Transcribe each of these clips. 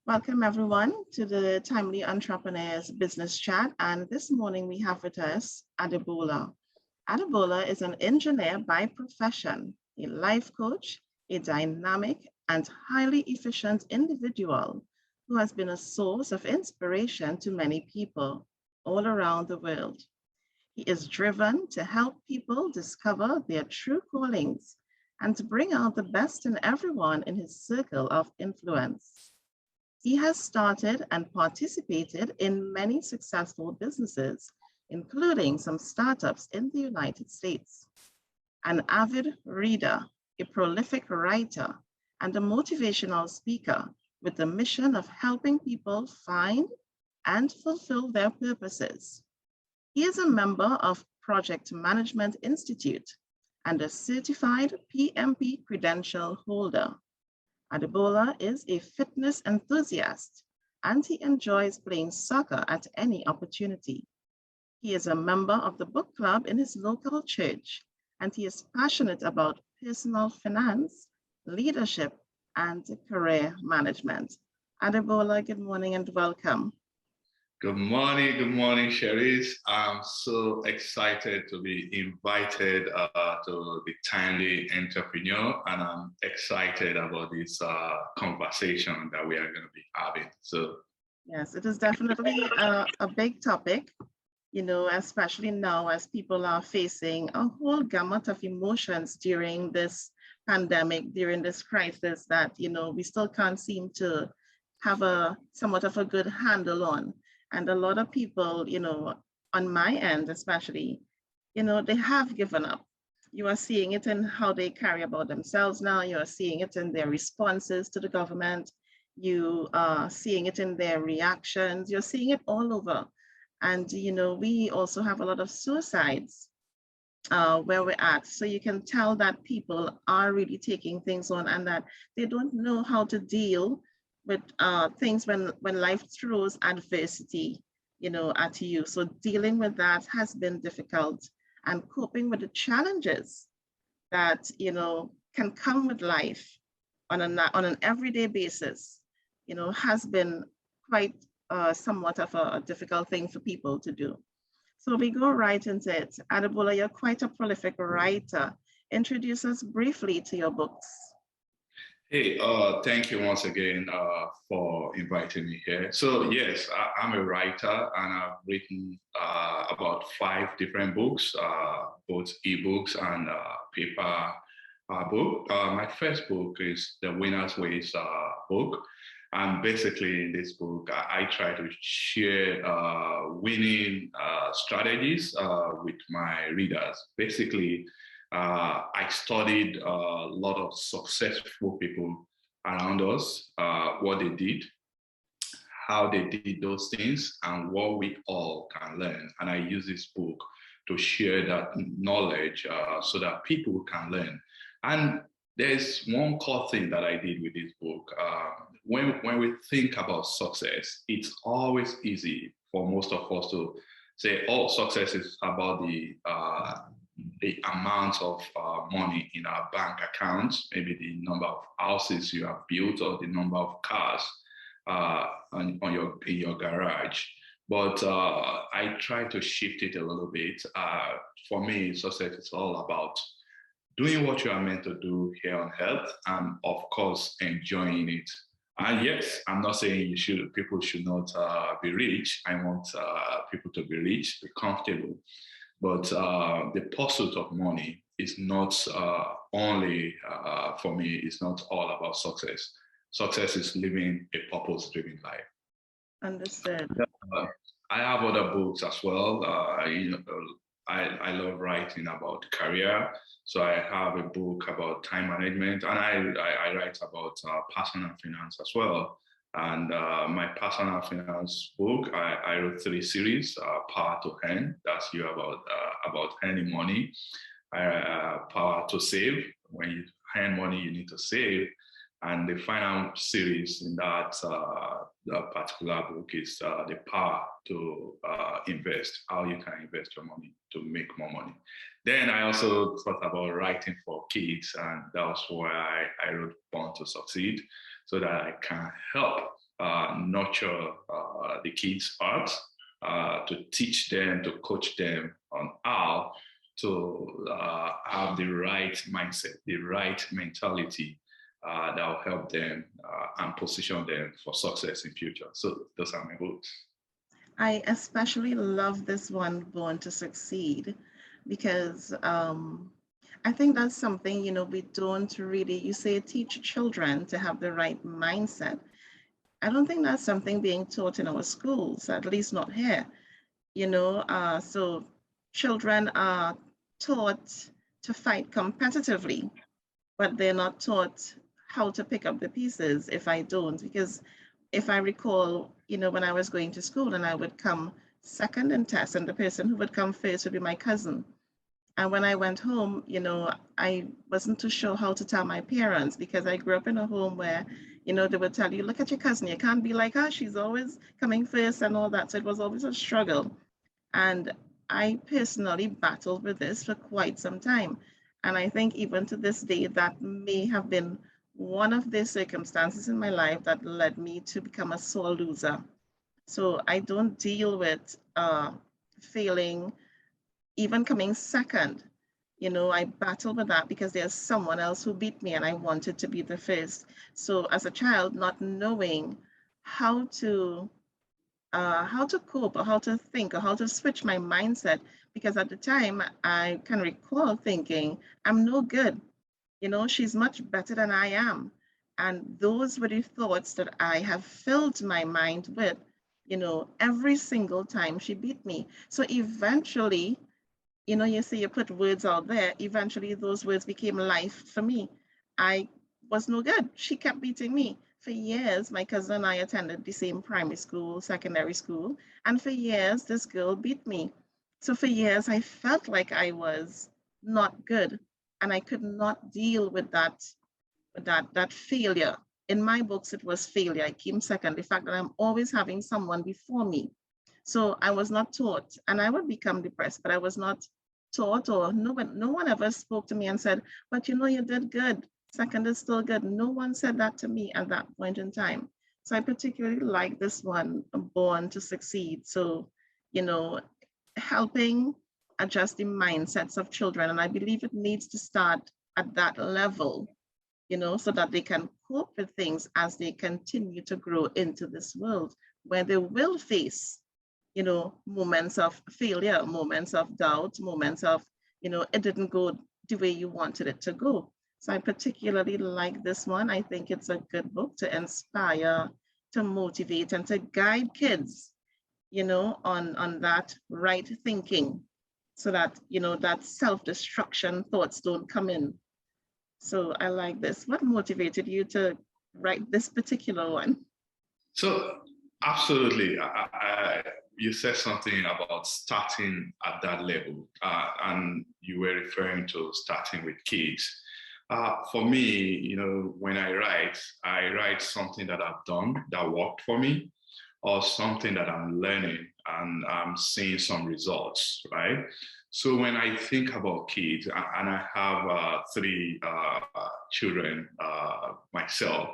Welcome everyone to the Timely Entrepreneurs Business Chat. And this morning we have with us Adebola. Adebola is an engineer by profession, a life coach, a dynamic and highly efficient individual who has been a source of inspiration to many people all around the world. He is driven to help people discover their true callings and to bring out the best in everyone in his circle of influence. He has started and participated in many successful businesses, including some startups in the United States. An avid reader, a prolific writer, and a motivational speaker with the mission of helping people find and fulfill their purposes. He is a member of Project Management Institute and a certified PMP credential holder. Adebola is a fitness enthusiast and he enjoys playing soccer at any opportunity. He is a member of the book club in his local church and he is passionate about personal finance, leadership, and career management. Adebola, good morning and welcome. Good morning, Cherise. I'm so excited to be invited to the Timely Entrepreneur, and I'm excited about this conversation that we are going to be having. So, yes, it is definitely a big topic, especially now as people are facing a whole gamut of emotions during this pandemic, during this crisis that, we still can't seem to have somewhat of a good handle on. And a lot of people, on my end especially, they have given up. You are seeing it in how they carry about themselves now. You are seeing it in their responses to the government. You are seeing it in their reactions. You're seeing it all over. And, we also have a lot of suicides where we're at. So you can tell that people are really taking things on and that they don't know how to deal with things when life throws adversity, at you. So dealing with that has been difficult, and coping with the challenges that, can come with life on an everyday basis, has been quite somewhat of a difficult thing for people to do. So we go right into it. Adebola, you're quite a prolific writer. Introduce us briefly to your books. Hey, thank you once again for inviting me here. So yes, I'm a writer and I've written about 5 different books, both ebooks and paper book. My first book is The Winner's Ways book. And basically in this book, I try to share winning strategies with my readers. Basically, I studied a lot of successful people around us, what they did, how they did those things, and what we all can learn. And I use this book to share that knowledge so that people can learn. And there's one core thing that I did with this book. When we think about success, it's always easy for most of us to say, oh, success is about the amount of money in our bank accounts, maybe the number of houses you have built or the number of cars in your garage. But I try to shift it a little bit. For me, success is all about doing what you are meant to do here on earth, and of course, enjoying it. And yes, I'm not saying people should not be rich. I want people to be rich, be comfortable. But the pursuit of money is not only, for me, it's not all about success. Success is living a purpose-driven life. Understood. I have other books as well. I love writing about career. So I have a book about time management, and I write about personal finance as well. And my personal finance book, I wrote 3 series: Power to Earn, that's you about earning money; Power to Save, when you earn money, you need to save; and the final series in that particular book is the Power to Invest, how you can invest your money to make more money. Then I also thought about writing for kids, and that was why I wrote Born to Succeed, so that I can help nurture the kids' heart, to teach them, to coach them on how to have the right mindset, the right mentality that will help them and position them for success in future. So those are my books. I especially love this one, Born to Succeed, because I think that's something, we don't really, you say teach children to have the right mindset. I don't think that's something being taught in our schools, at least not here, so children are taught to fight competitively, but they're not taught how to pick up the pieces if I don't. Because if I recall, when I was going to school and I would come second in tests, and the person who would come first would be my cousin. And when I went home, I wasn't too sure how to tell my parents, because I grew up in a home where, they would tell you, look at your cousin, you can't be like her, she's always coming first and all that. So it was always a struggle. And I personally battled with this for quite some time. And I think even to this day, that may have been one of the circumstances in my life that led me to become a sore loser. So I don't deal with failing, even coming second. I battle with that because there's someone else who beat me and I wanted to be the first. So as a child, not knowing how to cope, or how to think, or how to switch my mindset, because at the time I can recall thinking, I'm no good, she's much better than I am. And those were the thoughts that I have filled my mind with, every single time she beat me. So eventually, you say you put words out there, eventually those words became life for me. I was no good. She kept beating me. For years, my cousin and I attended the same primary school, secondary school, and for years, this girl beat me. So for years, I felt like I was not good, and I could not deal with that failure. In my books, it was failure. I came second. The fact that I'm always having someone before me. So I was not taught, and I would become depressed, but I was not taught, or no one ever spoke to me and said, but you did good. Second is still good. No one said that to me at that point in time. So I particularly like this one, Born to Succeed. So, helping adjust the mindsets of children. And I believe it needs to start at that level, so that they can cope with things as they continue to grow into this world where they will face, moments of failure, moments of doubt, moments of, it didn't go the way you wanted it to go. So I particularly like this one. I think it's a good book to inspire, to motivate, and to guide kids, on that right thinking, so that, that self-destruction thoughts don't come in. So I like this. What motivated you to write this particular one? So absolutely, you said something about starting at that level, and you were referring to starting with kids. For me, when I write something that I've done that worked for me, or something that I'm learning and I'm seeing some results, right? So when I think about kids, and I have three children myself,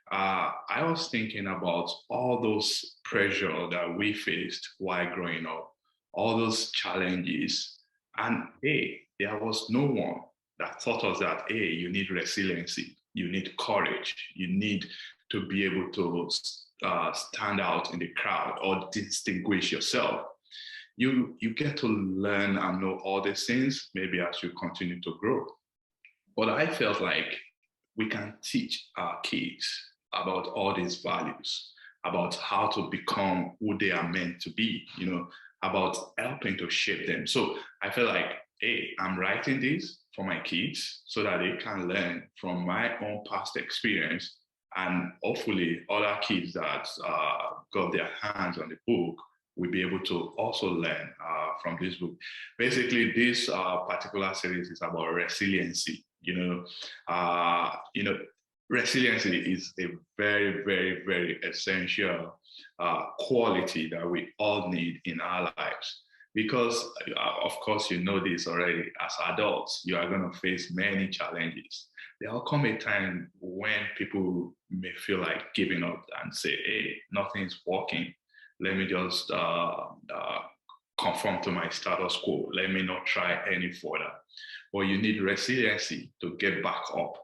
I was thinking about all those pressure that we faced while growing up, all those challenges. And hey, there was no one that taught us that, hey, you need resiliency, you need courage, you need to be able to stand out in the crowd or distinguish yourself. You get to learn and know all these things maybe as you continue to grow. But I felt like we can teach our kids about all these values, about how to become who they are meant to be, about helping to shape them. So I feel like, hey, I'm writing this for my kids so that they can learn from my own past experience, and hopefully other kids that got their hands on the book will be able to also learn from this book. Basically, this particular series is about resiliency. Resiliency is a very, very, very essential quality that we all need in our lives. Because, of course, you know this already. As adults, you are going to face many challenges. There will come a time when people may feel like giving up and say, hey, nothing's working. Let me just conform to my status quo. Let me not try any further. But you need resiliency to get back up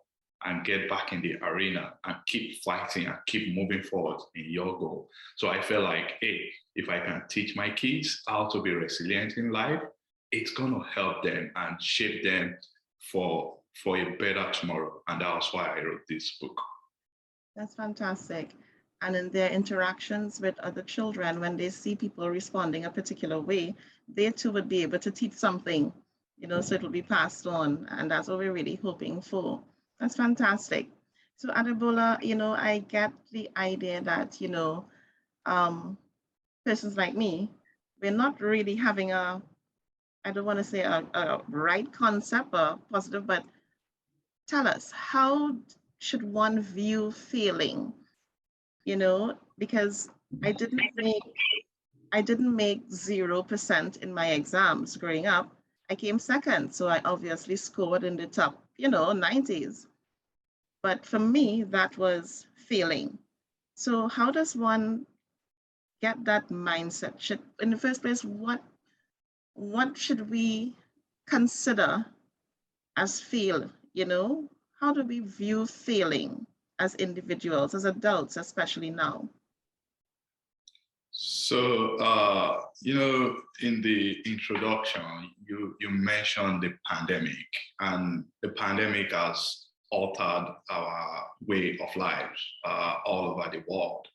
and get back in the arena and keep fighting and keep moving forward in your goal. So I feel like, hey, if I can teach my kids how to be resilient in life, it's going to help them and shape them for a better tomorrow. And that was why I wrote this book. That's fantastic. And in their interactions with other children, when they see people responding a particular way, they too would be able to teach something, so it'll be passed on. And that's what we're really hoping for. That's fantastic. So Adebola, I get the idea that, persons like me, we're not really having I don't want to say a right concept or positive, but tell us, how should one view failing? Because I didn't make 0% in my exams growing up. I came second, so I obviously scored in the top, 90s. But for me, that was failing. So how does one get that mindset? In the first place, what should we consider as fail? How do we view failing as individuals, as adults, especially now? So, in the introduction, you mentioned the pandemic, and the pandemic has altered our way of life all over the world.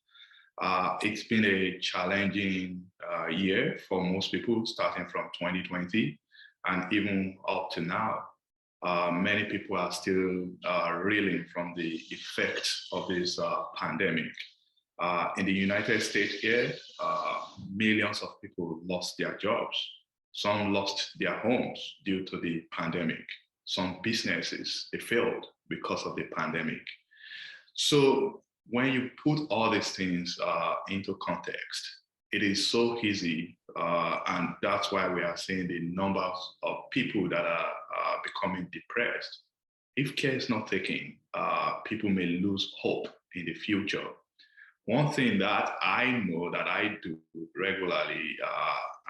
It's been a challenging year for most people, starting from 2020 and even up to now. Many people are still reeling from the effects of this pandemic. In the United States here, millions of people lost their jobs. Some lost their homes due to the pandemic. Some businesses, they failed because of the pandemic. So when you put all these things into context, it is so easy, and that's why we are seeing the numbers of people that are becoming depressed. If care is not taken, people may lose hope in the future. One thing that I know that I do regularly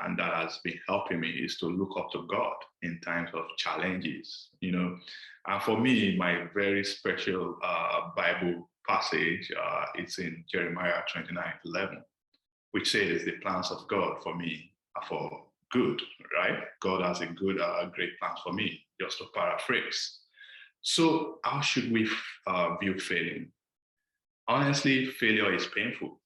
and that has been helping me is to look up to God in times of challenges, And for me, my very special Bible passage, it's in Jeremiah 29:11, which says the plans of God for me are for good, right? God has a good, great plans for me, just to paraphrase. So how should we view failing? Honestly, failure is painful.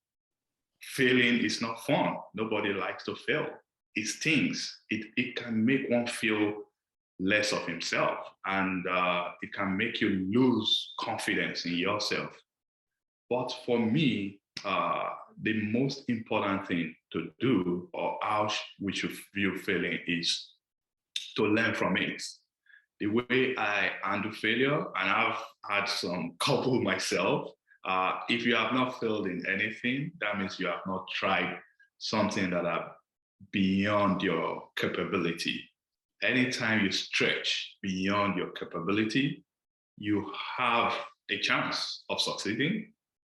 Failing is not fun. Nobody likes to fail. It stings. It can make one feel less of himself, and it can make you lose confidence in yourself. But for me, the most important thing to do, or how we should view failing, is to learn from it. The way I handle failure, and I've had some couple myself, if you have not failed in anything, that means you have not tried something that are beyond your capability. Anytime you stretch beyond your capability, you have a chance of succeeding,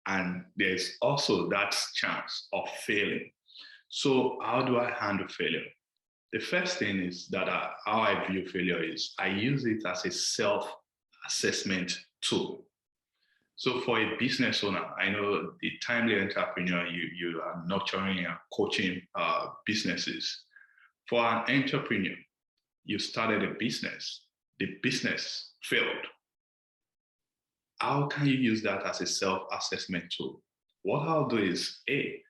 and there's also that chance of failing. So how do I handle failure? The first thing is that how I view failure is I use it as a self-assessment tool. So for a business owner, I know the timely entrepreneur, you are nurturing and coaching businesses. For an entrepreneur, you started a business, the business failed. How can you use that as a self-assessment tool? What I'll do is, A,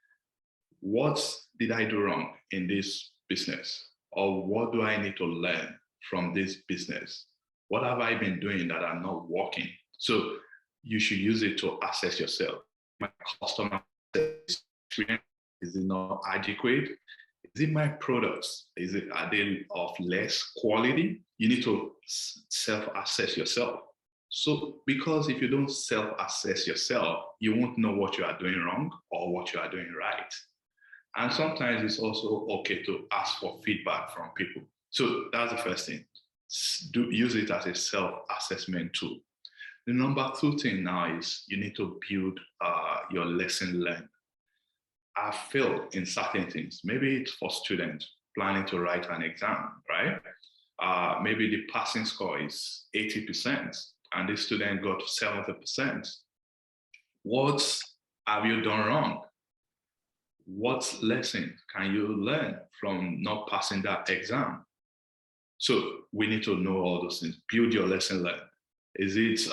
what did I do wrong in this business? Or what do I need to learn from this business? What have I been doing that are not working? So you should use it to assess yourself. My customer experience, is it not adequate? Is it my products? Are they of less quality? You need to self-assess yourself. So, because if you don't self-assess yourself, you won't know what you are doing wrong or what you are doing right. And sometimes it's also okay to ask for feedback from people. So that's the first thing. Use it as a self-assessment tool. The number two thing now is you need to build your lesson learned. I failed in certain things. Maybe it's for students planning to write an exam, right? Maybe the passing score is 80% and the student got 70%. What have you done wrong? What lesson can you learn from not passing that exam? So we need to know all those things. Build your lesson learned. Is it,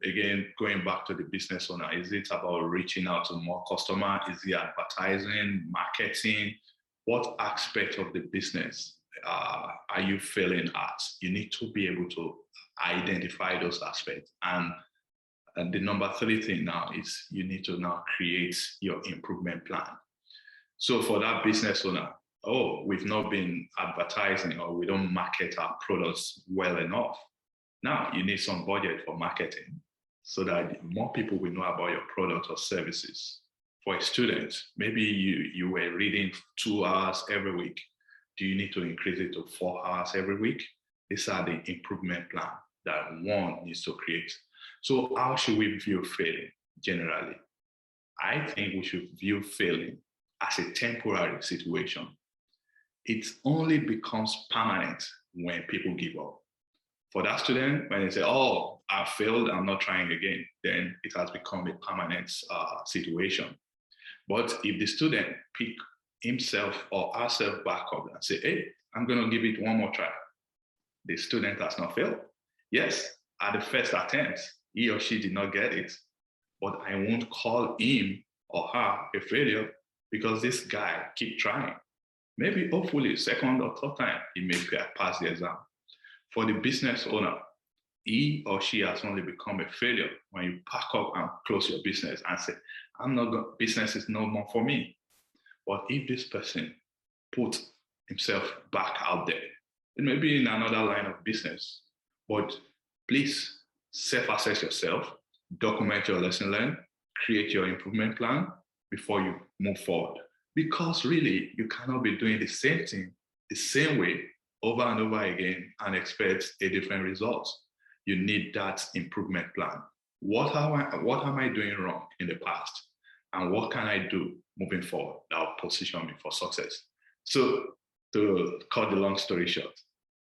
again, going back to the business owner, is it about reaching out to more customers? Is it advertising, marketing? What aspect of the business are you failing at? You need to be able to identify those aspects. And the number three thing now is you need to now create your improvement plan. So for that business owner, oh, we've not been advertising or we don't market our products well enough. Now you need some budget for marketing so that more people will know about your product or services. For a student, maybe you were reading 2 hours every week. Do you need to increase it to 4 hours every week? These are the improvement plan that one needs to create. So how should we view failing generally? I think we should view failing as a temporary situation. It only becomes permanent when people give up. For that student, when they say, oh, I failed, I'm not trying again, then it has become a permanent situation. But if the student pick himself or herself back up and say, hey, I'm going to give it one more try, the student has not failed. Yes, at the first attempt, he or she did not get it, but I won't call him or her a failure because this guy keep trying. Maybe hopefully second or third time, he may pass the exam. For the business owner, he or she has only become a failure when you pack up and close your business and say, I'm not going, business is no more for me. But if this person put himself back out there, it may be in another line of business, but please self-assess yourself, document your lesson learned, create your improvement plan before you move forward. Because really, you cannot be doing the same thing the same way over and over again and expect a different result. You need that improvement plan. What am I doing wrong in the past? And what can I do moving forward that will position me for success? So to cut the long story short,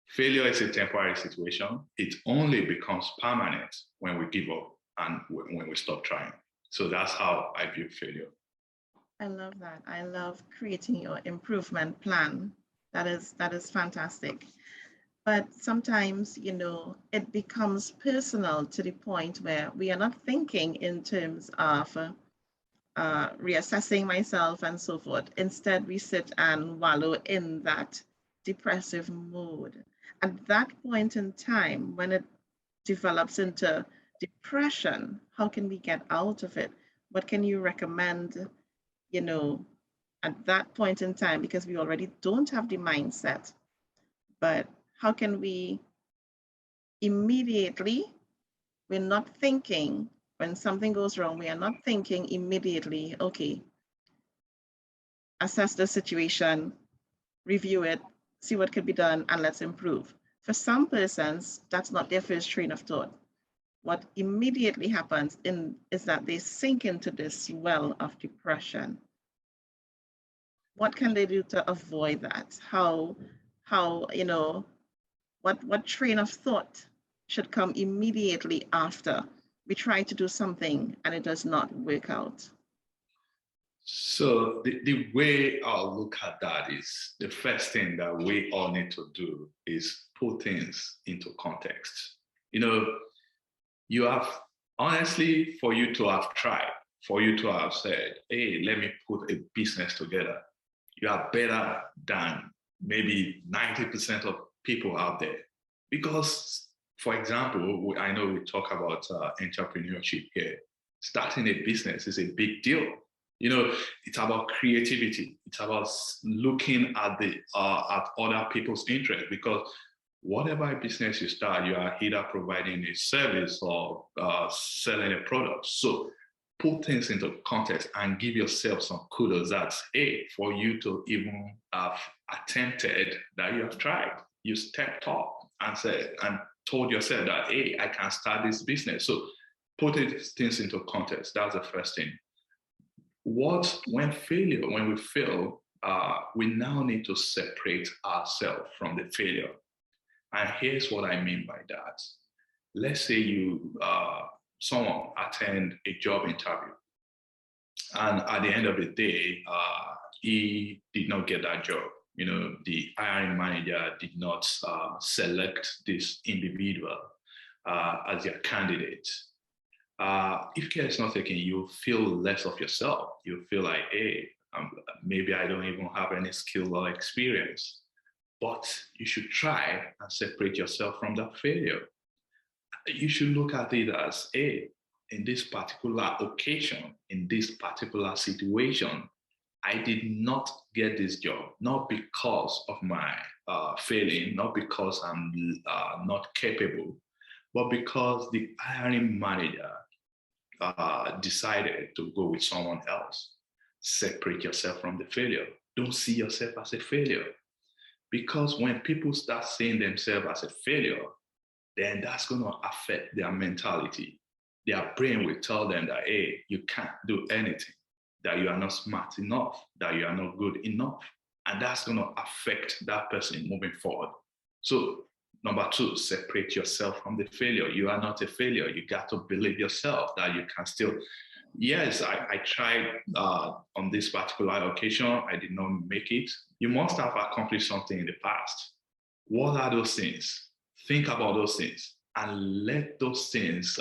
failure is a temporary situation. It only becomes permanent when we give up and when we stop trying. So that's how I view failure. I love that. I love creating your improvement plan. That is fantastic. But sometimes, it becomes personal to the point where we are not thinking in terms of reassessing myself and so forth. Instead, we sit and wallow in that depressive mode. At that point in time, when it develops into depression, how can we get out of it? What can you recommend, at that point in time, because we already don't have the mindset, but how can we immediately, we're not thinking, when something goes wrong, we are not thinking immediately, okay, assess the situation, review it, see what could be done, and let's improve. For some persons, that's not their first train of thought. What immediately happens is that they sink into this well of depression. What can they do to avoid that? How what train of thought should come immediately after we try to do something and it does not work out? So the way I'll look at that is the first thing that we all need to do is put things into context. You have, honestly, for you to have tried, for you to have said, hey, let me put a business together, you are better than maybe 90% of people out there. Because, for example, I know we talk about entrepreneurship here. Starting a business is a big deal. It's about creativity. It's about looking at at other people's interests, because whatever business you start, you are either providing a service or selling a product. So put things into context and give yourself some kudos. That's for you to even have attempted that you have tried. You stepped up and said and told yourself that, hey, I can start this business. So put things into context. That's the first thing. When we fail, we now need to separate ourselves from the failure. And here's what I mean by that. Let's say someone attend a job interview, and at the end of the day, he did not get that job. The hiring manager did not select this individual as their candidate. If care is not taken, you feel less of yourself. You feel like, hey, maybe I don't even have any skill or experience. But you should try and separate yourself from that failure. You should look at it as, hey, in this particular occasion, in this particular situation, I did not get this job, not because of my failing, not because I'm not capable, but because the hiring manager decided to go with someone else. Separate yourself from the failure. Don't see yourself as a failure. Because when people start seeing themselves as a failure, then that's going to affect their mentality. Their brain will tell them that, hey, you can't do anything, that you are not smart enough, that you are not good enough. And that's going to affect that person moving forward. So number two, separate yourself from the failure. You are not a failure. You got to believe yourself that you can still. Yes, I tried on this particular occasion. I did not make it. You must have accomplished something in the past. What are those things? Think about those things and let those things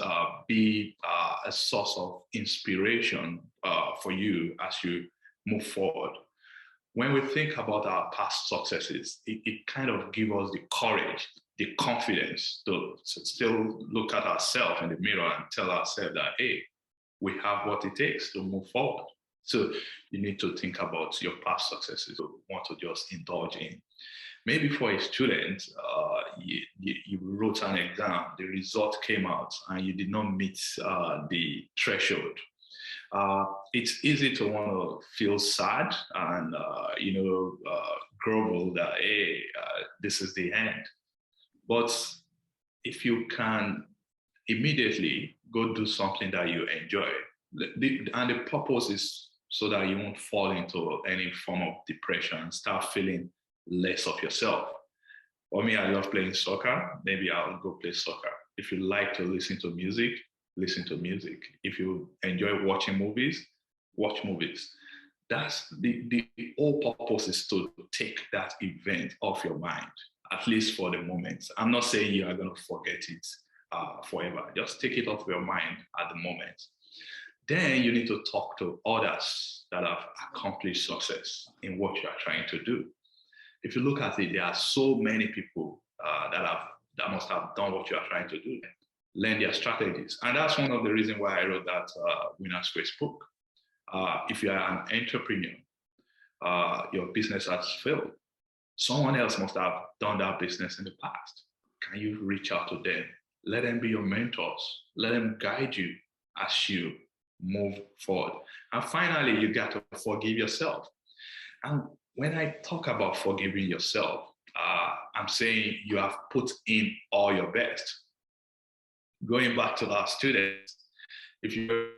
be a source of inspiration for you as you move forward. When we think about our past successes, it kind of gives us the courage, the confidence to still look at ourselves in the mirror and tell ourselves that, hey, we have what it takes to move forward. So you need to think about your past successes you want to just indulge in. Maybe for a student, you wrote an exam, the result came out, and you did not meet the threshold. It's easy to want to feel sad and grovel that, hey, this is the end. But if you can immediately go do something that you enjoy, and the purpose is so that you won't fall into any form of depression, start feeling less of yourself. For me, I love playing soccer. Maybe I'll go play soccer. If you like to listen to music, listen to music. If you enjoy watching movies, watch movies. That's the whole purpose is to take that event off your mind, at least for the moment. I'm not saying you are going to forget it forever. Just take it off your mind at the moment. Then you need to talk to others that have accomplished success in what you are trying to do. If you look at it, there are so many people that must have done what you are trying to do. Learn their strategies. And that's one of the reasons why I wrote that Winner's Quest book. If you are an entrepreneur, your business has failed. Someone else must have done that business in the past. Can you reach out to them? Let them be your mentors. Let them guide you as you move forward. And finally, you got to forgive yourself. And when I talk about forgiving yourself, I'm saying you have put in all your best. Going back to our students, if you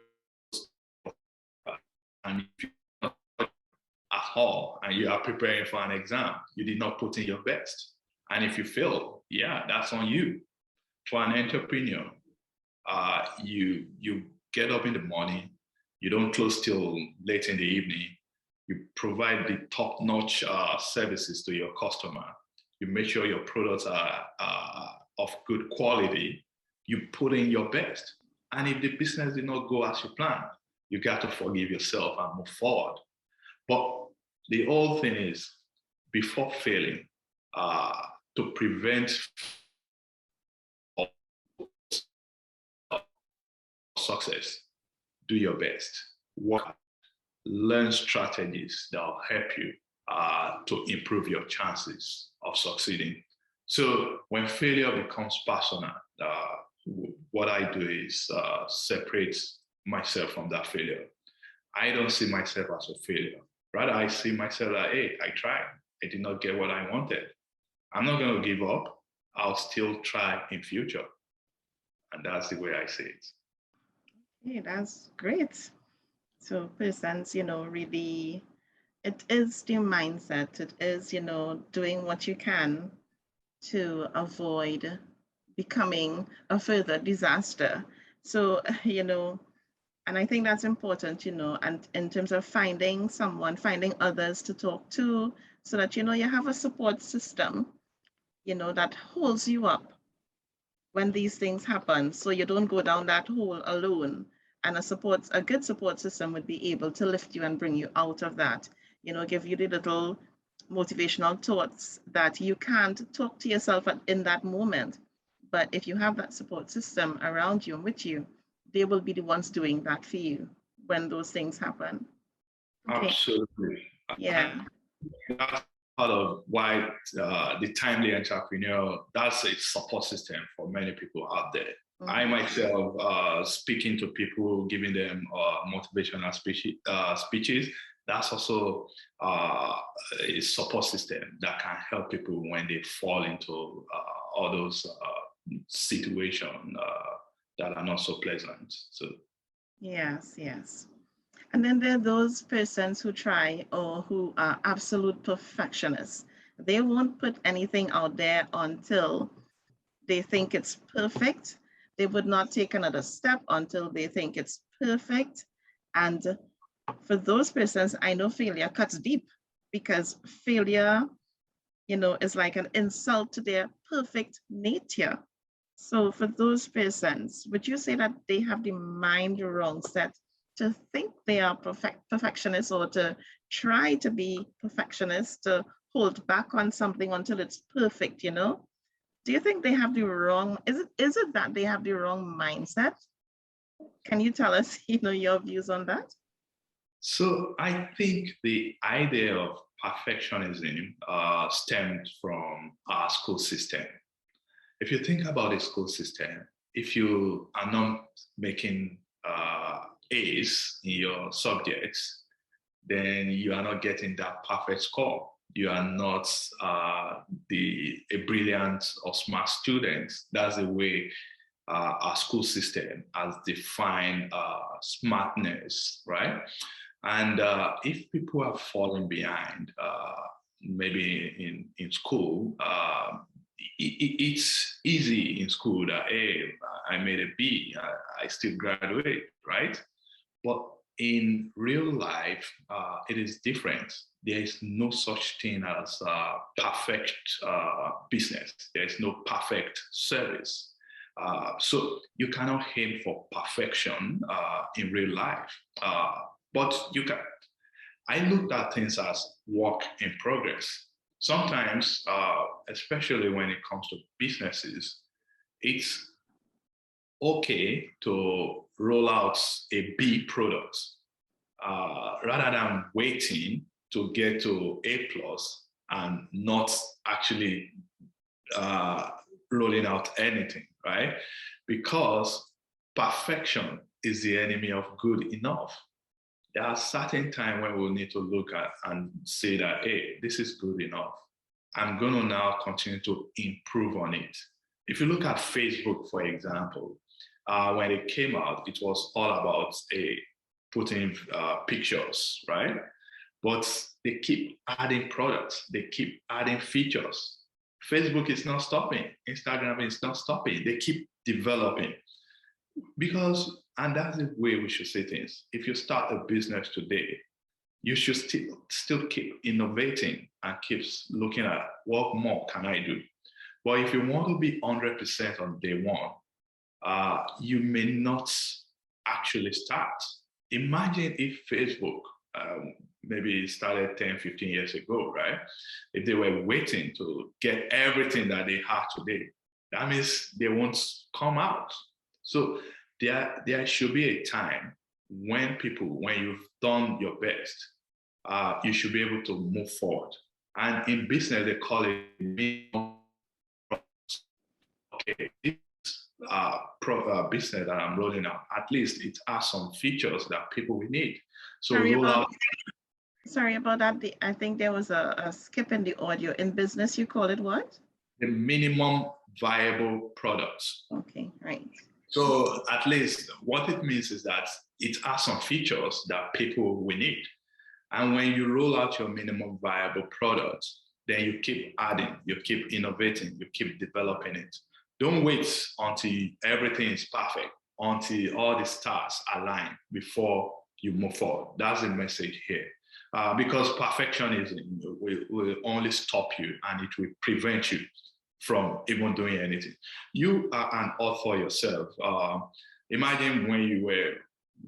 and if you're not at all and you are preparing for an exam, you did not put in your best. And if you fail, yeah, that's on you. For an entrepreneur, you get up in the morning, you don't close till late in the evening, you provide the top-notch services to your customer, you make sure your products are of good quality, you put in your best. And if the business did not go as you planned, you got to forgive yourself and move forward. But the whole thing is, before failing, to prevent success, do your best. Work, learn strategies that will help you to improve your chances of succeeding. So when failure becomes personal, what I do is separate myself from that failure. I don't see myself as a failure. Rather, I see myself like, hey, I tried. I did not get what I wanted. I'm not going to give up. I'll still try in future. And that's the way I see it. Hey, that's great. So persons, really, it is the mindset. It is, doing what you can to avoid becoming a further disaster. So, and I think that's important, and in terms of finding someone, finding others to talk to, so that, you have a support system, that holds you up when these things happen, so you don't go down that hole alone. And a good support system would be able to lift you and bring you out of that, give you the little motivational thoughts that you can't talk to yourself in that moment. But if you have that support system around you and with you, they will be the ones doing that for you when those things happen. Okay. Absolutely. Yeah. That's part of why the timely entrepreneur, that's a support system for many people out there. Mm-hmm. I myself, speaking to people, giving them motivational speeches, that's also a support system that can help people when they fall into all those situations that are not so pleasant. So yes. And then there are those persons who try or who are absolute perfectionists. They won't put anything out there until they think it's perfect. They would not take another step until they think it's perfect. And for those persons, I know failure cuts deep, because failure, is like an insult to their perfect nature. So for those persons, would you say that they have the mind wrong set to think they are perfectionists, or to try to be perfectionists, to hold back on something until it's perfect, Do you think they have the wrong, is it that they have the wrong mindset? Can you tell us, your views on that? So I think the idea of perfectionism stemmed from our school system. If you think about a school system, if you are not making A's in your subjects, then you are not getting that perfect score. You are not a brilliant or smart student. That's the way our school system has defined smartness, right? And if people are falling behind, maybe in school, it's easy in school that, hey, I made a B, I still graduate, right? But in real life, it is different. There is no such thing as perfect business. There is no perfect service. So you cannot aim for perfection in real life. But you can. I look at things as work in progress. Sometimes, especially when it comes to businesses, it's okay to roll out a B product rather than waiting to get to A plus and not actually rolling out anything, right? Because perfection is the enemy of good enough. There are certain times when we'll need to look at and say that, hey, this is good enough. I'm going to now continue to improve on it. If you look at Facebook, for example, when it came out, it was all about putting pictures, right? But they keep adding products. They keep adding features. Facebook is not stopping. Instagram is not stopping. They keep developing. Because, and that's the way we should say things. If you start a business today, you should still keep innovating and keep looking at what more can I do. But if you want to be 100% on day one, you may not actually start. Imagine if Facebook, maybe started 10, 15 years ago, right? If they were waiting to get everything that they have today, that means they won't come out. So there should be a time when you've done your best, you should be able to move forward. And in business, they call it, okay, business that I'm rolling out, at least it has some features that people will need. So Sorry roll about out sorry about that. I think there was a skip in the audio. In business, you call it what? the minimum viable products. Okay, right. So at least what it means is that it has some features that people will need. And when you roll out your minimum viable products, then you keep adding, you keep innovating, you keep developing it. Don't wait until everything is perfect, until all the stars align before you move forward. That's the message here. Because perfectionism will only stop you and it will prevent you from even doing anything. You are an author yourself. Imagine when you were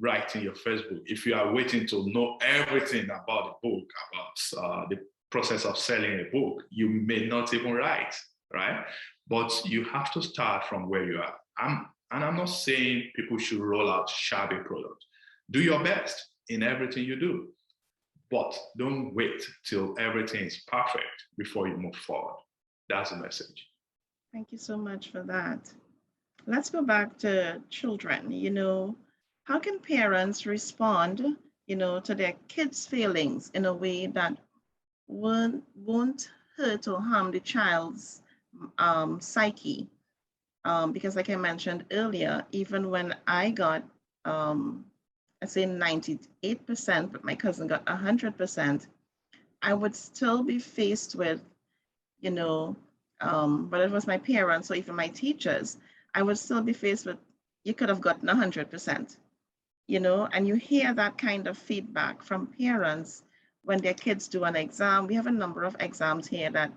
writing your first book, if you are waiting to know everything about the book, about the process of selling a book, you may not even write, right? But you have to start from where you are. I'm not saying people should roll out shabby products. Do your best in everything you do, but don't wait till everything is perfect before you move forward. That's the message. Thank you so much for that. Let's go back to children. How can parents respond, to their kids' feelings in a way that won't hurt or harm the child's psyche? Because like I mentioned earlier, even when I got, I say 98%, but my cousin got 100%, I would still be faced with, but it was my parents or even my teachers, I would still be faced with, you could have gotten 100%, and you hear that kind of feedback from parents when their kids do an exam. We have a number of exams here that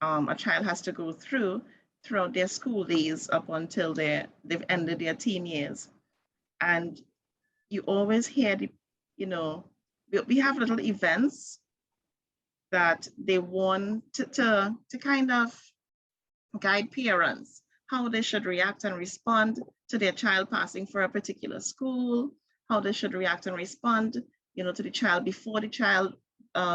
a child has to go throughout their school days up until they've ended their teen years. And you always hear we have little events that they want to kind of guide parents how they should react and respond to their child passing for a particular school, how they should react and respond, to the child before the child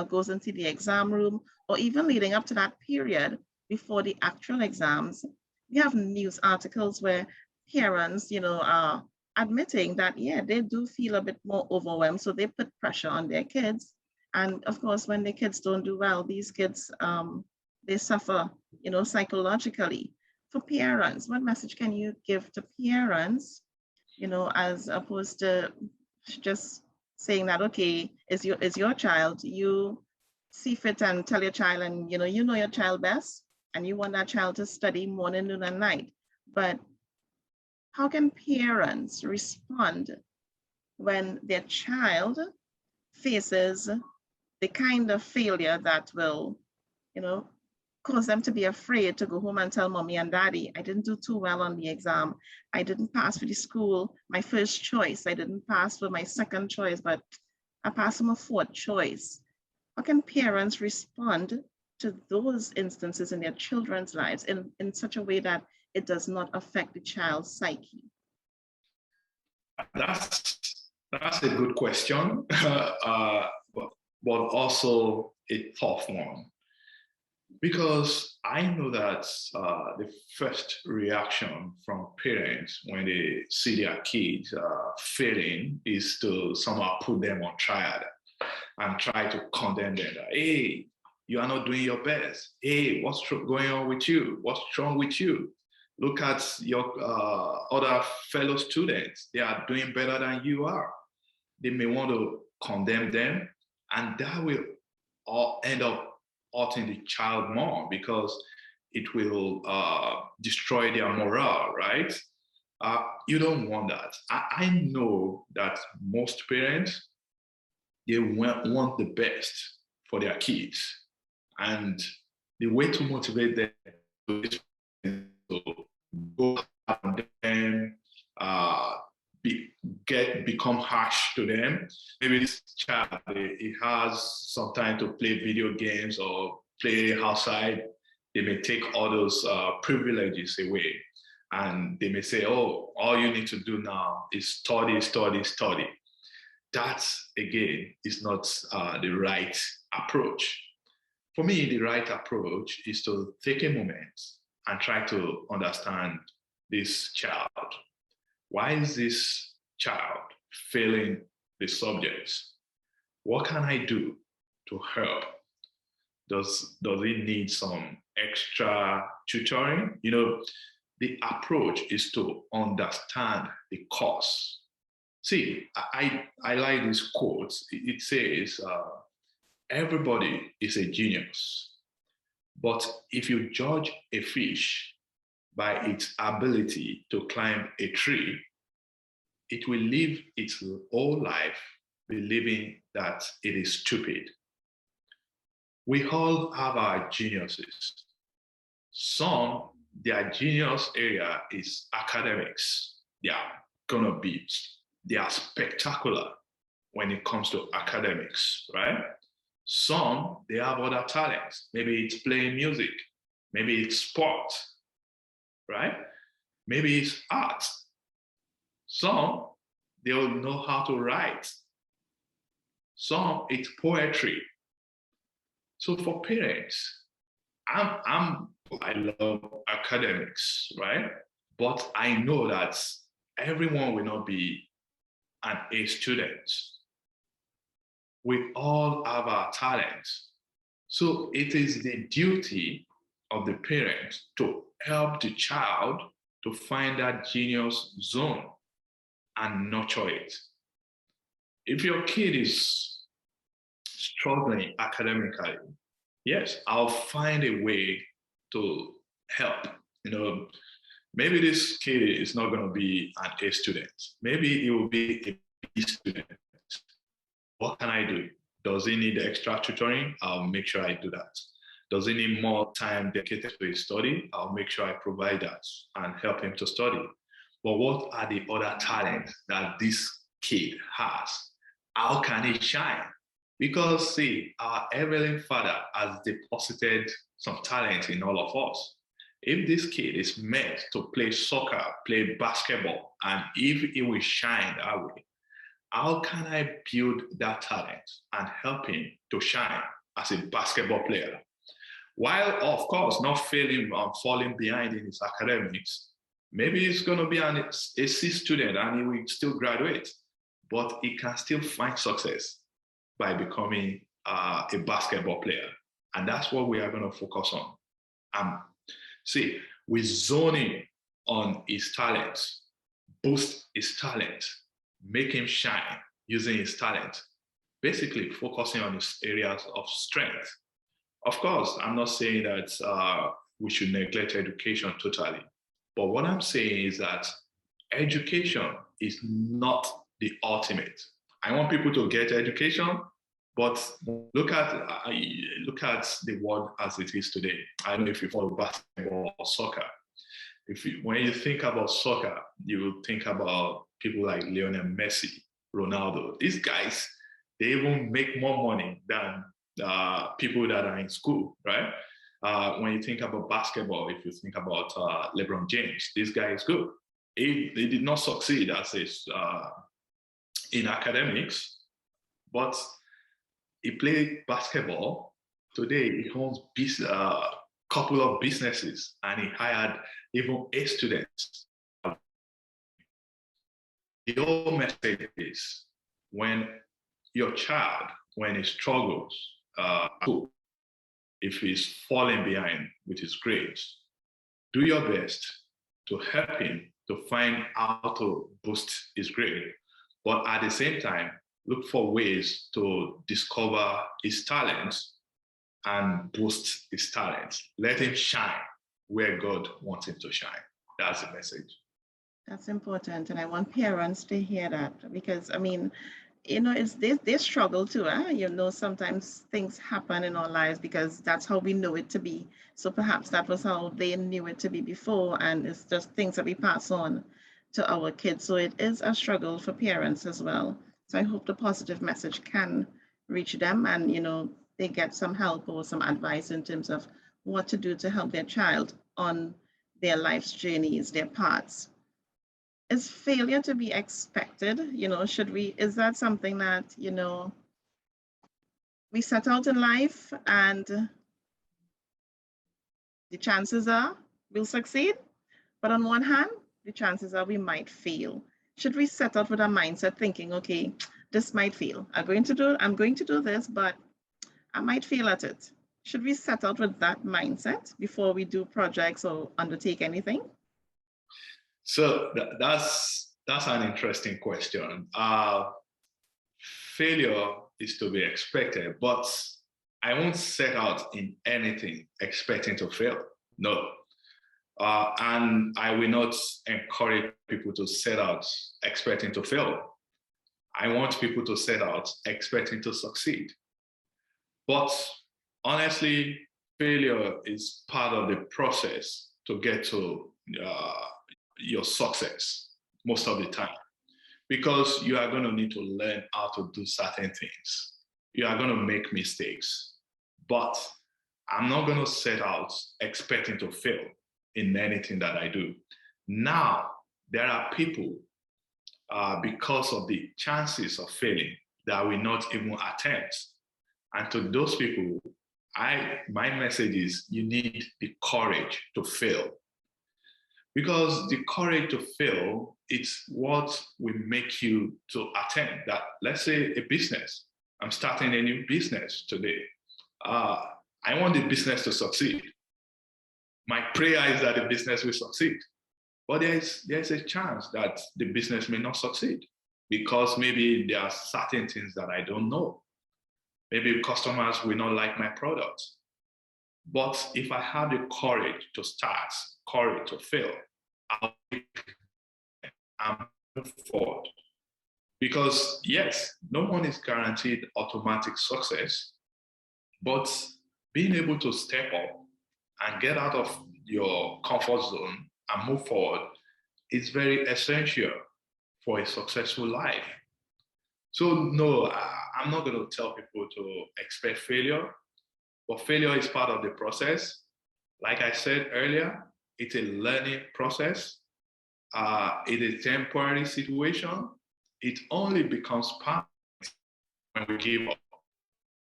goes into the exam room, or even leading up to that period before the actual exams. We have news articles where parents, are admitting that, yeah, they do feel a bit more overwhelmed, so they put pressure on their kids. And of course, when the kids don't do well, these kids, they suffer, psychologically. For parents, what message can you give to parents, as opposed to just saying that, okay, is your child, you see fit and tell your child, and you know your child best, and you want that child to study morning, noon, and night. But how can parents respond when their child faces the kind of failure that will, cause them to be afraid to go home and tell mommy and daddy, I didn't do too well on the exam. I didn't pass for the school, my first choice. I didn't pass for my second choice, but I passed for my fourth choice. How can parents respond to those instances in their children's lives in such a way that it does not affect the child's psyche? That's a good question, but also a tough one. Because I know that the first reaction from parents when they see their kids failing is to somehow put them on trial and try to condemn them. Hey, you are not doing your best. Hey, what's going on with you? What's wrong with you? Look at your other fellow students. They are doing better than you are. They may want to condemn them, and that will all end up hurting the child more because it will destroy their morale, right? You don't want that. I know that most parents, they want the best for their kids. And the way to motivate them is to go and then become harsh to them. Maybe this child, he has some time to play video games or play outside. They may take all those privileges away. And they may say, oh, all you need to do now is study, study, study. That, again, is not the right approach. For me, the right approach is to take a moment and try to understand this child? Why is this child failing the subjects? What can I do to help? Does it need some extra tutoring? You know, the approach is to understand the cause. See, I like this quote. It says, everybody is a genius, but if you judge a fish by its ability to climb a tree, it will live its whole life believing that it is stupid. We all have our geniuses. Some, their genius area is academics. They are spectacular when it comes to academics, right? Some, they have other talents. Maybe it's playing music, maybe it's sport, right? Maybe it's art. Some, they'll know how to write. Some, it's poetry. So for parents, I love academics, right? But I know that everyone will not be an A student. We all have our talents. So it is the duty of the parent to help the child to find that genius zone and nurture it. If your kid is struggling academically, yes, I'll find a way to help. You know, maybe this kid is not going to be an A student. Maybe he will be a B student. What can I do? Does he need extra tutoring? I'll make sure I do that. Does he need more time dedicated to his study? I'll make sure I provide that and help him to study. But what are the other talents that this kid has? How can he shine? Because see, our Heavenly Father has deposited some talent in all of us. If this kid is meant to play soccer, play basketball, and if he will shine that way, how can I build that talent and help him to shine as a basketball player? While, of course, not failing or falling behind in his academics, maybe he's going to be a C student and he will still graduate, but he can still find success by becoming a basketball player. And that's what we are going to focus on. See, we zone in on his talents, boost his talent, make him shine using his talent, basically focusing on his areas of strength. Of course, I'm not saying that we should neglect education totally, but what I'm saying is that education is not the ultimate. I want people to get education, but look at the world as it is today. I don't know if you follow basketball or soccer. When you think about soccer, you will think about people like Lionel Messi, Ronaldo. These guys, they even make more money than people that are in school, right? When you think about basketball, if you think about LeBron James, this guy is good. He did not succeed as in academics, but he played basketball. Today, he owns a couple of businesses, and he hired even A students. The whole message is when your child, when he struggles, if he's falling behind with his grades, do your best to help him to find how to boost his grade. But at the same time, look for ways to discover his talents and boost his talents. Let him shine where God wants him to shine. That's the message. That's important. And I want parents to hear that because, I mean, you know, it's they struggle too. You know, sometimes things happen in our lives because that's how we know it to be. So perhaps that was how they knew it to be before. And it's just things that we pass on to our kids. So it is a struggle for parents as well. So I hope the positive message can reach them and, you know, they get some help or some advice in terms of what to do to help their child on their life's journeys, their paths. Is failure to be expected? You know, is that something that, you know, we set out in life and the chances are we'll succeed? But on one hand, the chances are we might fail. Should we set out with a mindset thinking, okay, this might fail. I'm going to do this, but I might fail at it. Should we set out with that mindset before we do projects or undertake anything? So that's an interesting question. Failure is to be expected, but I won't set out in anything expecting to fail. No. And I will not encourage people to set out expecting to fail. I want people to set out expecting to succeed. But honestly, failure is part of the process to get to your success most of the time, because you are going to need to learn how to do certain things. You are going to make mistakes, but I'm not going to set out expecting to fail in anything that I do. Now, there are people, because of the chances of failing, that will not even attempt. And to those people, my message is you need the courage to fail. Because the courage to fail, it's what will make you to attempt that. Let's say a business. I'm starting a new business today. I want the business to succeed. My prayer is that the business will succeed. But there's a chance that the business may not succeed because maybe there are certain things that I don't know. Maybe customers will not like my product. But if I have the courage to start, courage to fail, I'll move forward. Because yes, no one is guaranteed automatic success, but being able to step up and get out of your comfort zone and move forward is very essential for a successful life. So no, I'm not going to tell people to expect failure, but failure is part of the process. Like I said earlier, it's a learning process. It is a temporary situation. It only becomes permanent when we give up.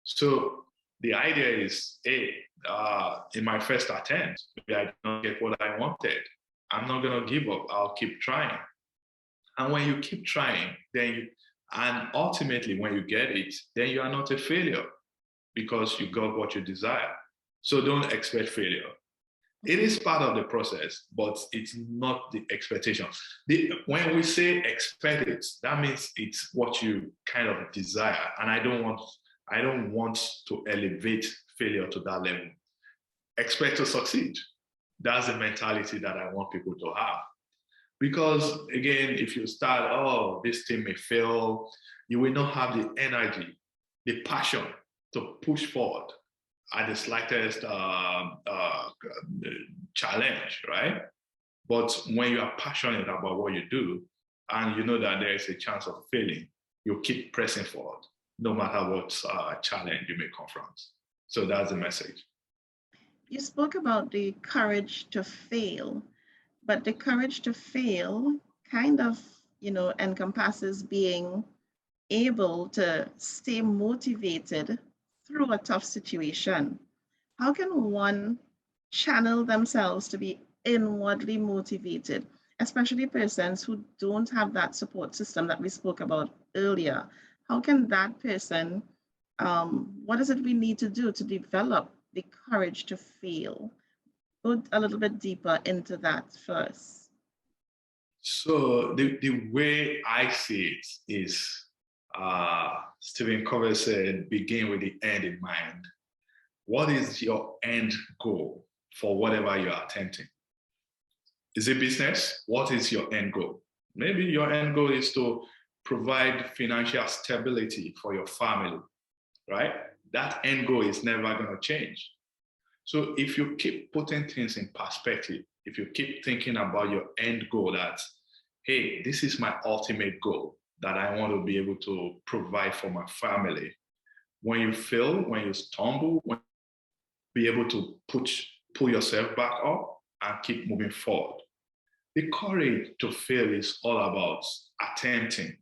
So the idea is, hey, in my first attempt, maybe I did not get what I wanted. I'm not going to give up. I'll keep trying. And when you keep trying, and ultimately when you get it, then you are not a failure because you got what you desire. So don't expect failure. It is part of the process, but it's not the expectation. When we say expect it, that means it's what you kind of desire. And I don't want to elevate failure to that level. Expect to succeed. That's the mentality that I want people to have. Because again, if you start, oh, this thing may fail, you will not have the energy, the passion to push forward at the slightest challenge, right? But when you are passionate about what you do, and you know that there is a chance of failing, you keep pressing forward, no matter what challenge you may confront. So that's the message. You spoke about the courage to fail, but the courage to fail kind of, encompasses being able to stay motivated through a tough situation. How can one channel themselves to be inwardly motivated, especially persons who don't have that support system that we spoke about earlier? How can that person, what is it we need to do to develop the courage to fail? Go a little bit deeper into that first. So the way I see it is, Stephen Covey said, begin with the end in mind. What is your end goal for whatever you're attempting? Is it business? What is your end goal? Maybe your end goal is to provide financial stability for your family, right? That end goal is never going to change. So if you keep putting things in perspective, if you keep thinking about your end goal that, hey, this is my ultimate goal, that I want to be able to provide for my family. When you fail, when you stumble, be able to pull yourself back up and keep moving forward. The courage to fail is all about attempting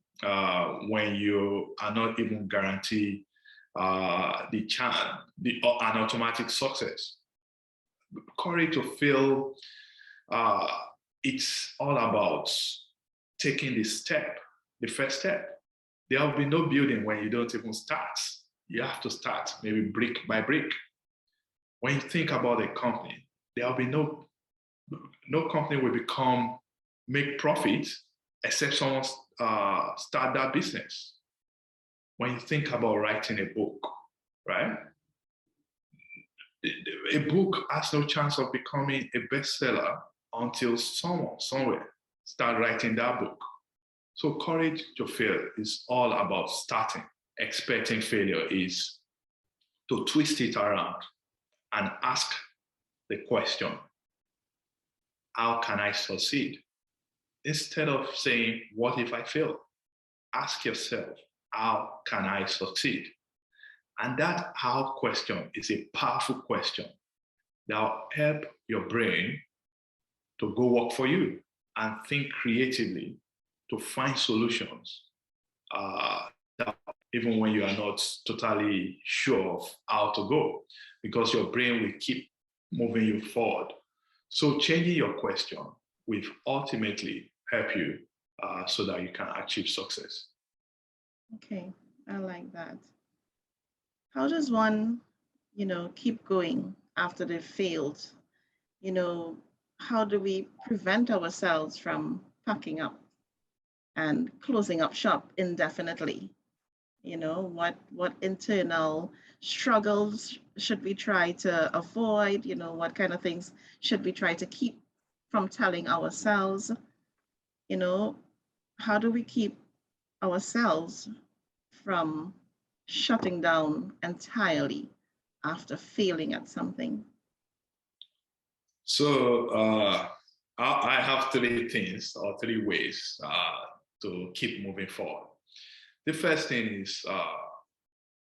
when you are not even guaranteed an automatic success. Courage to fail it's all about taking the first step. There will be no building when you don't even start. You have to start maybe brick by brick. When you think about a company, there will be no company will make profit except someone start that business. When you think about writing a book, right? A book has no chance of becoming a bestseller until someone somewhere start writing that book. So courage to fail is all about starting. Expecting failure is to twist it around and ask the question, how can I succeed? Instead of saying, what if I fail? Ask yourself, how can I succeed? And that how question is a powerful question that will help your brain to go work for you and think creatively to find solutions that even when you are not totally sure of how to go, because your brain will keep moving you forward. So changing your question will ultimately help you so that you can achieve success. Okay, I like that. How does one, keep going after they've failed? You know, how do we prevent ourselves from packing up and closing up shop indefinitely? What internal struggles should we try to avoid? What kind of things should we try to keep from telling ourselves? You know, how do we keep ourselves from shutting down entirely after failing at something? So I have three things or three ways to keep moving forward. The first thing is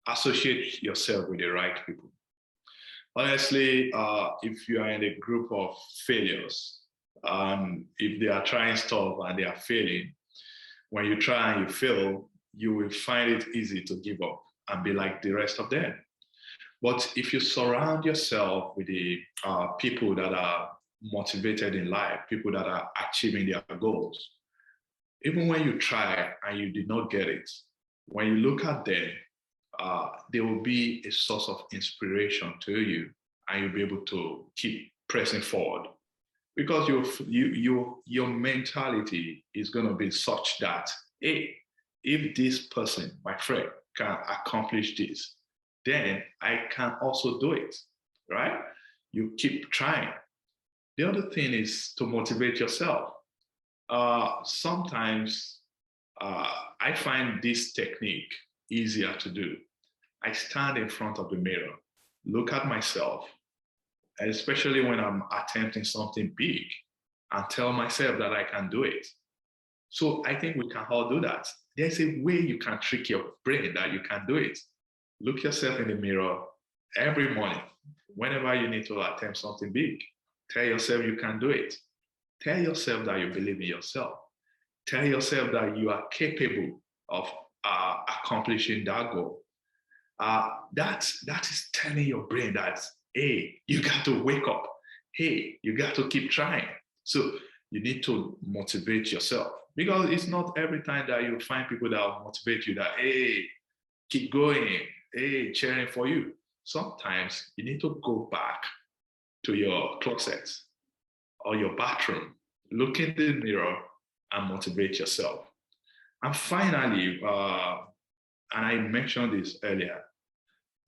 associate yourself with the right people. Honestly, if you are in a group of failures, if they are trying stuff and they are failing, when you try and you fail, you will find it easy to give up and be like the rest of them. But if you surround yourself with the people that are motivated in life, people that are achieving their goals, even when you try and you did not get it, when you look at them, they will be a source of inspiration to you, and you'll be able to keep pressing forward because your mentality is going to be such that, hey, if this person, my friend, can accomplish this, then I can also do it, right? You keep trying. The other thing is to motivate yourself. Sometimes I find this technique easier to do. I stand in front of the mirror, look at myself, especially when I'm attempting something big, and tell myself that I can do it. So I think we can all do that. There's a way you can trick your brain that you can do it. Look yourself in the mirror every morning, whenever you need to attempt something big. Tell yourself you can do it. Tell yourself that you believe in yourself. Tell yourself that you are capable of accomplishing that goal. That is telling your brain that, hey, you got to wake up. Hey, you got to keep trying. So you need to motivate yourself, because it's not every time that you find people that will motivate you that, hey, keep going, hey, cheering for you. Sometimes you need to go back to your closet or your bathroom, look in the mirror and motivate yourself. And finally, and I mentioned this earlier,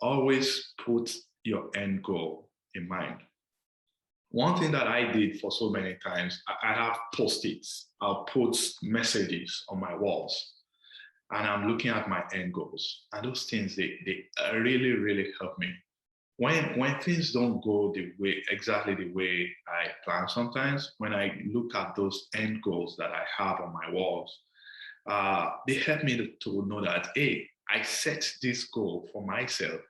always put your end goal in mind. One thing that I did for so many times, I have post-its. I'll put messages on my walls, and I'm looking at my end goals. And those things, they really, really help me. When things don't go exactly the way I plan sometimes, when I look at those end goals that I have on my walls, they help me to know that, hey, I set this goal for myself,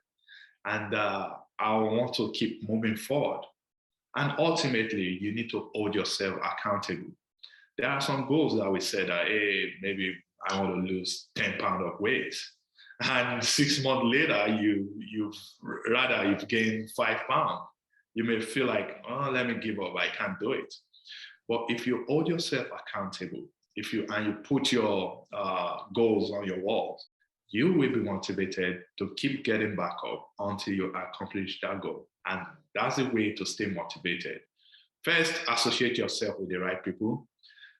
and I want to keep moving forward. And ultimately, you need to hold yourself accountable. There are some goals that we said that, hey, maybe I want to lose 10 pounds of weight. And 6 months later, you've gained 5 pounds. You may feel like, oh, let me give up, I can't do it. But if you hold yourself accountable, and you put your goals on your walls, you will be motivated to keep getting back up until you accomplish that goal. And that's a way to stay motivated. First, associate yourself with the right people.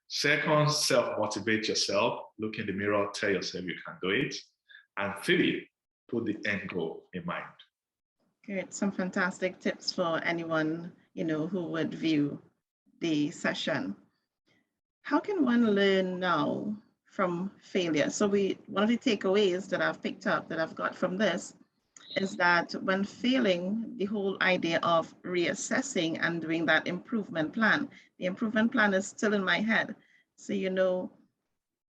Second, self-motivate yourself. Look in the mirror, tell yourself you can do it. And three, put the end goal in mind. Great, some fantastic tips for anyone, who would view the session. How can one learn now from failure? So one of the takeaways that I've picked up, that I've got from this, is that when failing, the whole idea of reassessing and doing that improvement plan, the improvement plan is still in my head. So,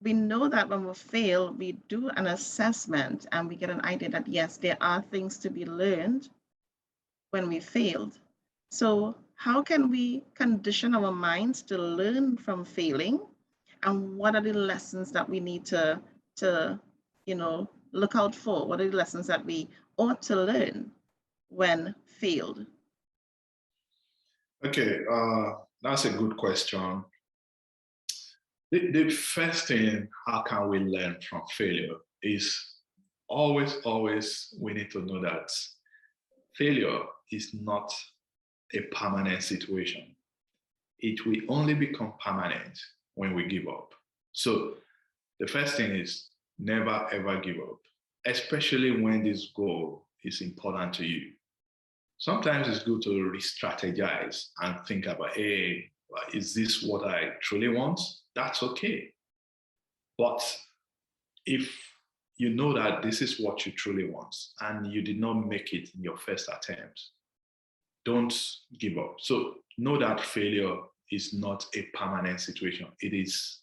we know that when we fail, we do an assessment and we get an idea that, yes, there are things to be learned when we failed. So how can we condition our minds to learn from failing? And what are the lessons that we need to look out for? What are the lessons that we ought to learn when failed? Okay, that's a good question. The first thing, how can we learn from failure, is always we need to know that failure is not a permanent situation. It will only become permanent when we give up. So the first thing is never ever give up, especially when this goal is important to you. Sometimes it's good to re-strategize and think about, hey, is this what I truly want? That's okay. But if you know that this is what you truly want and you did not make it in your first attempt, don't give up. So know that failure is not a permanent situation. It is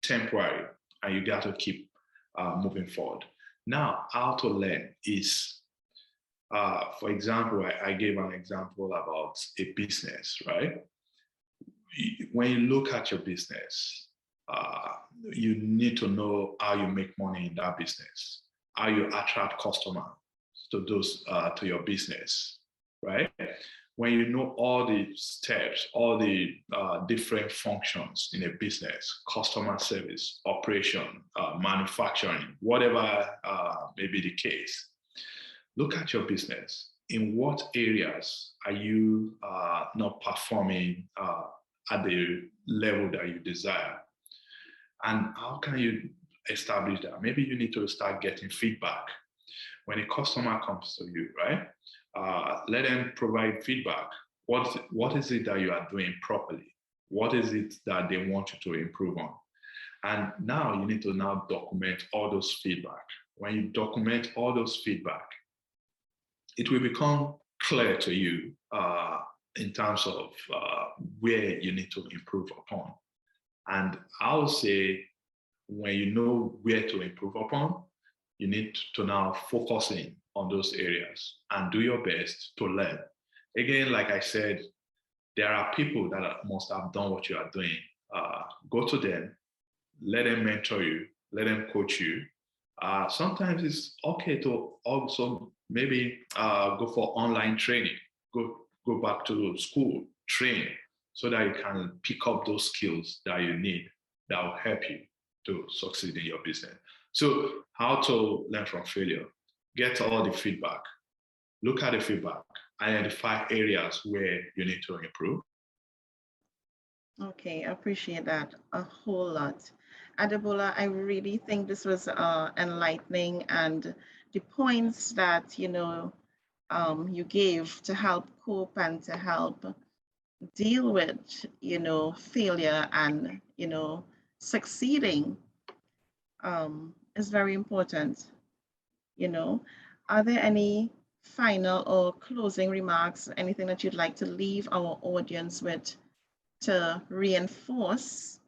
temporary, and you got to keep moving forward. Now, how to learn is, for example, I gave an example about a business, right? When you look at your business, you need to know how you make money in that business, how you attract customers to your business, right? When you know all the steps, all the different functions in a business, customer service, operation, manufacturing, whatever may be the case, look at your business. In what areas are you not performing at the level that you desire? And how can you establish that? Maybe you need to start getting feedback. When a customer comes to you, right? Let them provide feedback. What is it that you are doing properly? What is it that they want you to improve on? And now you need to now document all those feedback. When you document all those feedback, it will become clear to you in terms of where you need to improve upon. And I would say, when you know where to improve upon, you need to now focus in on those areas and do your best to learn. Again, like I said, there are people that must have done what you are doing. Go to them, let them mentor you, let them coach you. Sometimes it's okay to also maybe go for online training, go back to school, train, so that you can pick up those skills that you need that will help you to succeed in your business. So how to learn from failure? Get all the feedback. Look at the feedback. Identify areas where you need to improve. Okay, I appreciate that a whole lot. Adebola, I really think this was enlightening, and the points that you gave to help cope and to help deal with failure and succeeding is very important. Are there any final or closing remarks, anything that you'd like to leave our audience with to reinforce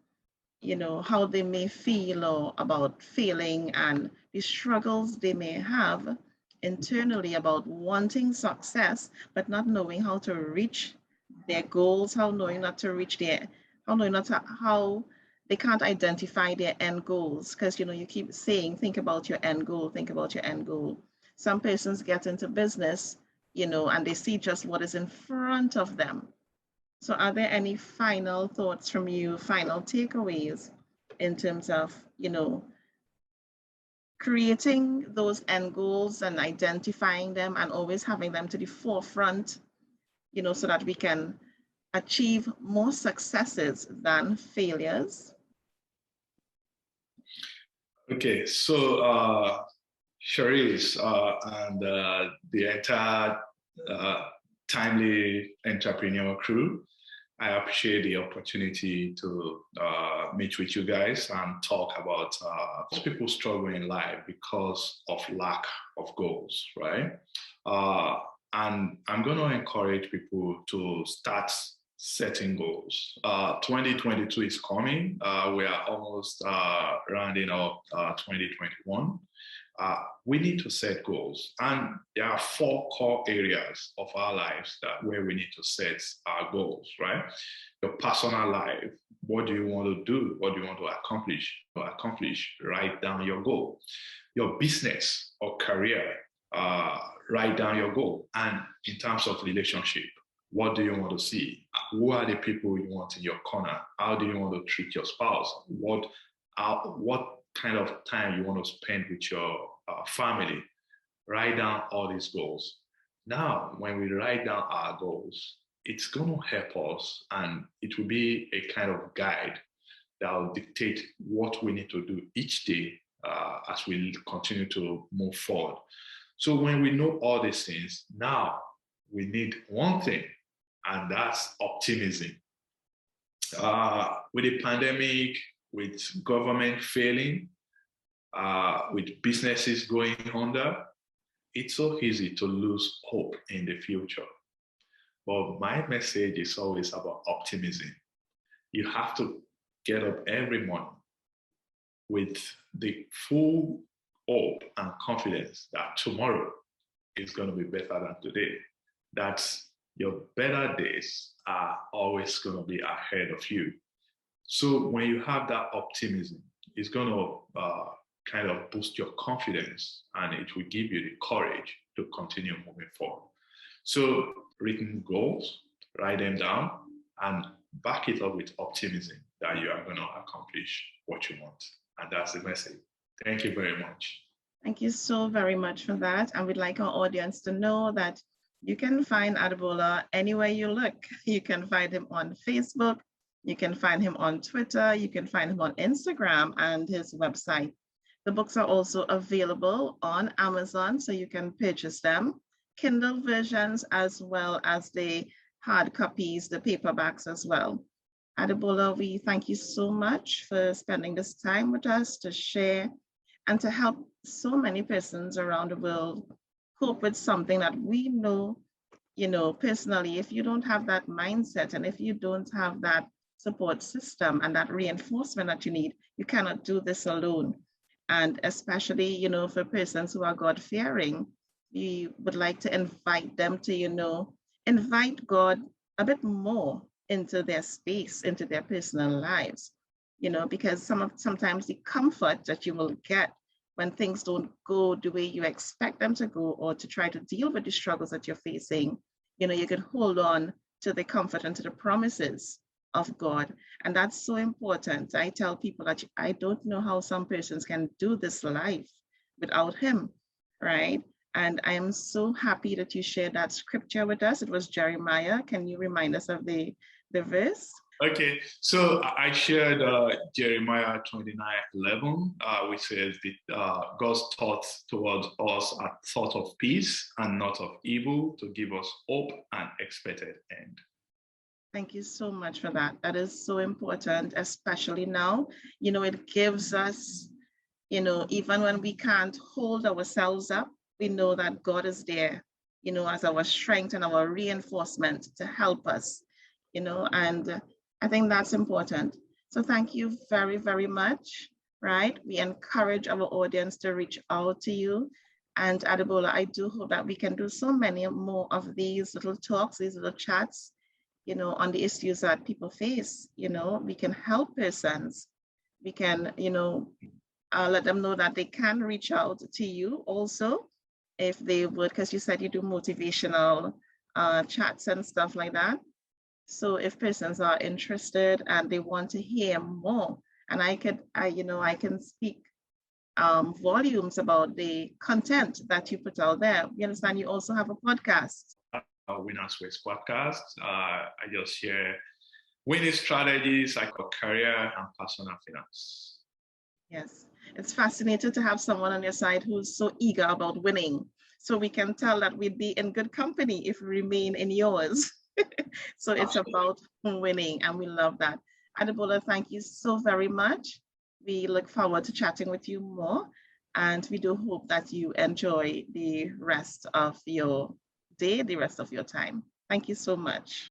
how they may feel or about failing and the struggles they may have internally about wanting success but not knowing how to reach their goals, how they can't identify their end goals? Because you keep saying, think about your end goal, think about your end goal. Some persons get into business and they see just what is in front of them. So are there any final thoughts from you, final takeaways in terms of, creating those end goals and identifying them and always having them to the forefront, so that we can achieve more successes than failures? Okay, so Sharice and the entire Timely Entrepreneur crew, I appreciate the opportunity to meet with you guys and talk about people struggle in life because of lack of goals, right? And I'm going to encourage people to start setting goals. 2022 is coming. We are almost rounding up 2021. We need to set goals, and there are 4 core areas of our lives where we need to set our goals, right? Your personal life, what do you want to do? What do you want to accomplish? Write down your goal. Your business or career, write down your goal. And in terms of relationship, what do you want to see? Who are the people you want in your corner? How do you want to treat your spouse? What kind of time you want to spend with your family? Write down all these goals. Now, when we write down our goals, it's going to help us, and it will be a kind of guide that will dictate what we need to do each day as we continue to move forward. So when we know all these things, now we need one thing, and that's optimism. With the pandemic, with government failing, with businesses going under, it's so easy to lose hope in the future. But my message is always about optimism. You have to get up every morning with the full hope and confidence that tomorrow is going to be better than today. That's your better days are always going to be ahead of you. So when you have that optimism, it's going to kind of boost your confidence, and it will give you the courage to continue moving forward. So written goals, write them down, and back it up with optimism that you are going to accomplish what you want. And that's the message. Thank you very much. Thank you so very much for that. And we'd like our audience to know that you can find Adebola anywhere you look. You can find him on Facebook, you can find him on Twitter, you can find him on Instagram and his website. The books are also available on Amazon, so you can purchase them, Kindle versions, as well as the hard copies, the paperbacks as well. Adebola, we thank you so much for spending this time with us to share and to help so many persons around the world cope with something that we know, personally, if you don't have that mindset and if you don't have that support system and that reinforcement that you need, you cannot do this alone. And especially, for persons who are God-fearing, we would like to invite them to, invite God a bit more into their space, into their personal lives, because sometimes the comfort that you will get when things don't go the way you expect them to go, or to try to deal with the struggles that you're facing, you could hold on to the comfort and to the promises of God. And that's so important. I tell people that I don't know how some persons can do this life without him, right? And I am so happy that you shared that scripture with us. It was Jeremiah. Can you remind us of the verse? Okay, so I shared Jeremiah 29:11, which says that God's thoughts towards us are thoughts of peace and not of evil, to give us hope and expected end. Thank you so much for that. That is so important, especially now. It gives us, even when we can't hold ourselves up, we know that God is there, as our strength and our reinforcement to help us, and I think that's important. So thank you very, very much, right? We encourage our audience to reach out to you. And Adebola, I do hope that we can do so many more of these little talks, these little chats, on the issues that people face. We can help persons. We can, let them know that they can reach out to you also, if they would, because you said you do motivational chats and stuff like that. So if persons are interested and they want to hear more, and I can speak volumes about the content that you put out there. You understand? You also have a podcast. Winners Ways podcast. I just share winning strategies like a career and personal finance. Yes, it's fascinating to have someone on your side who's so eager about winning. So we can tell that we'd be in good company if we remain in yours. So it's about winning, and we love that. Adebola, thank you so very much. We look forward to chatting with you more, and we do hope that you enjoy the rest of your day, the rest of your time. Thank you so much.